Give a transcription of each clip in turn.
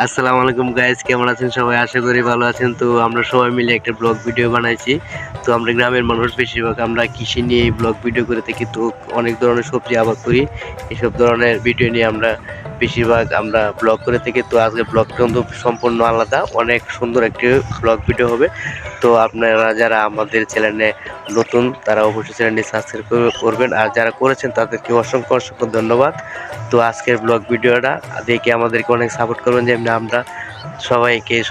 আসসালামু আলাইকুম গাইস, কেমন আছেন সবাই? আশা করি ভালো আছেন। তো আমরা সবাই মিলে একটা ব্লগ ভিডিও বানাইছি। তো আমরা গ্রামের মানুষ, বেশিরভাগ আমরা কৃষি নিয়ে এই ব্লগ ভিডিও করে থাকি। তো অনেক ধরনের সবজি আবাদ করি, এসব ধরনের ভিডিও নিয়ে আমরা বেশিরভাগ আমরা ব্লগ করে থাকি। তো আজকে ব্লগটা কিন্তু সম্পূর্ণ আলাদা, অনেক সুন্দর একটি ব্লগ ভিডিও হবে। তো আপনারা যারা আমাদের চ্যানেলে নতুন তারা অবশ্যই চ্যানেলটি সাবস্ক্রাইব করবেন, আর যারা করেছেন তাদেরকে অসংখ্য অসংখ্য ধন্যবাদ। তো আজকের ব্লগ ভিডিওটা দেখে আমাদেরকে অনেক সাপোর্ট করবেন, যেমনি আমরা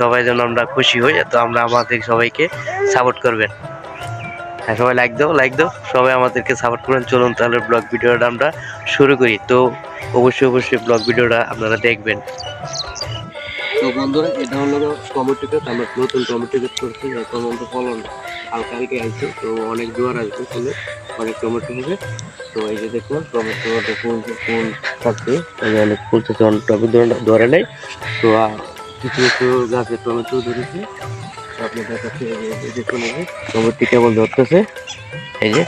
সবাই যেন আমরা খুশি হই। তো আমরা আমাদের সবাইকে সাপোর্ট করবেন। হ্যাঁ, সবাই লাইক দাও, সবাই আমাদেরকে সাপোর্ট করবেন। চলুন তাহলে ব্লগ ভিডিওটা আমরা শুরু করি। তো অবশ্যই ব্লগ ভিডিওটা আপনারা দেখবেন। তো বন্ধুরা, এটা হলো টমেটো ক্ষেত। আমরা নতুন টমেটো ক্ষেত করছি, টমেটো ফলন হালকা আইছে। তো অনেক জোয়ার আসবে, ফলে অনেক টমেটো হবে। তো এই যে দেখুন টমেটো ফুল থাকছে, অনেক ফুল থাকছে, অনেক টমেটো ধরে নেই। তো কিছু কিছু গাছে টমেটো ধরেছে। আপনি দেখাচ্ছে দেখুন, এই যে টমেটো কেমন ধরতেছে। এই যে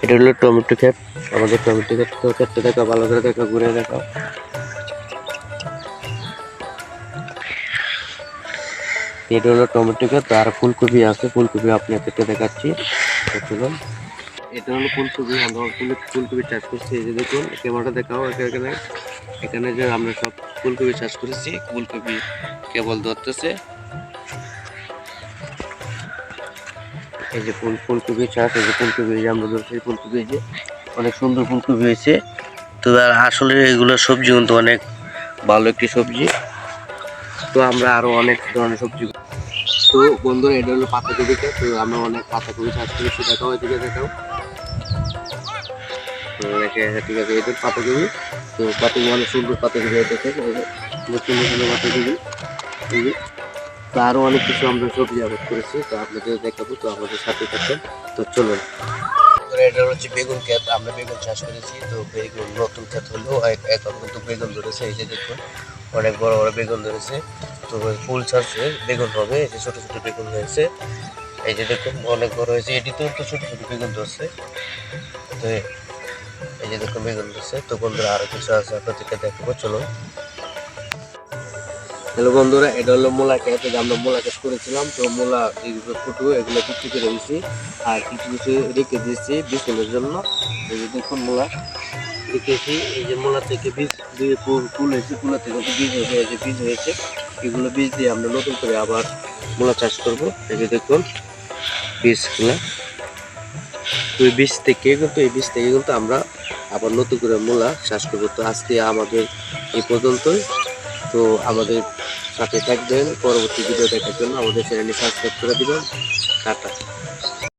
এটা হলো টমেটো ক্ষেত। আমাদের টমেটো ক্ষেতটা দেখা, ভালো করে দেখা, ঘুরে দেখা। এটা হলো টমেটো ক্ষেত, আর ফুলকপি আছে। ফুলকপি আপনাদেরকে দেখাচ্ছি, চলুন। এটা হলো ফুলকপি, আমরা ফুলকপি চাষ করছি। এই যে দেখুন, ক্যামেরাটা দেখাও। এখানে যে আমরা সব ফুলকপি চাষ করেছি, ফুলকপি কেবল ধরতেছে। এই যে ফুলকপি চাষ, এই যে ফুলকপি যে আমরা ধরছি, ফুলকপি যে অনেক সুন্দর ফুলকপি হয়েছে। তো আসলে এগুলো সবজি কিন্তু অনেক ভালো একটি সবজি। তো আমরা আরো অনেক ধরনের সবজি। তো বন্ধুরা, এটা হলো পাতাকপিটা। তো আমরা অনেক পাতাকপি চাষ করেছি, দেখাও, এদিকে দেখাও। ঠিক আছে, এটা পাতাকপি। তো পাতাকপি অনেক সুন্দর পাতাকপি হয়েছে, নতুন নতুন পাতাকপি। তো আরো অনেক কিছু আমরা সবজি আবাদ করেছি, তো আপনাদের দেখাবো। তো আমাদের সাথে থাকবেন। তো চলুন। এটা হচ্ছে বেগুন ক্ষেত, আমরা বেগুন চাষ করেছি। তো বেগুন নতুন ক্ষেত হলেও এখন কিন্তু বেগুন ধরেছে। এই যে দেখুন, অনেক বড় বড় বেগুন ধরেছে। তো ফুল চাষে বেগুন হবে। এই যে ছোট ছোট বেগুন হয়েছে। এই যে দেখুন, অনেক বড় হয়েছে। এটিতেও তো ছোট ছোট বেগুন ধরছে। তো এই যে দেখুন, বেগুন ধরছে। তো বন্ধুরা, আরো কিছু আছে, আপনাদেরকে দেখাবো, চলুন। হ্যালো বন্ধুরা, এটা হলো মূলা ক্ষেত। আমরা মূলা চাষ করেছিলাম। তো মূলা যেগুলো ফুটো, এগুলো বিক্রি করে দিয়েছি, আর কিছু কিছু রেখে দিয়েছি বিছনের জন্য। এই যে দেখুন, মূলা রেখেছি। এই যে মূলা থেকে বীজ দিয়ে ফুল হয়েছে, ফুলের থেকে বীজ হয়েছে। এই যে বীজ হয়েছে, এগুলো বীজ দিয়ে আমরা নতুন করে আবার মূলা চাষ করব। এই যে দেখুন বীজগুলা। তো এই বীজ থেকে কিন্তু আমরা আবার নতুন করে মূলা চাষ করবো। তো আজকে আমাদের এই পর্যন্তই। তো আমাদের সাথে থাকবেন, পরবর্তী ভিডিও দেখার জন্য আমাদের চ্যানেলটি সাবস্ক্রাইব করে দিবেন। টাটা।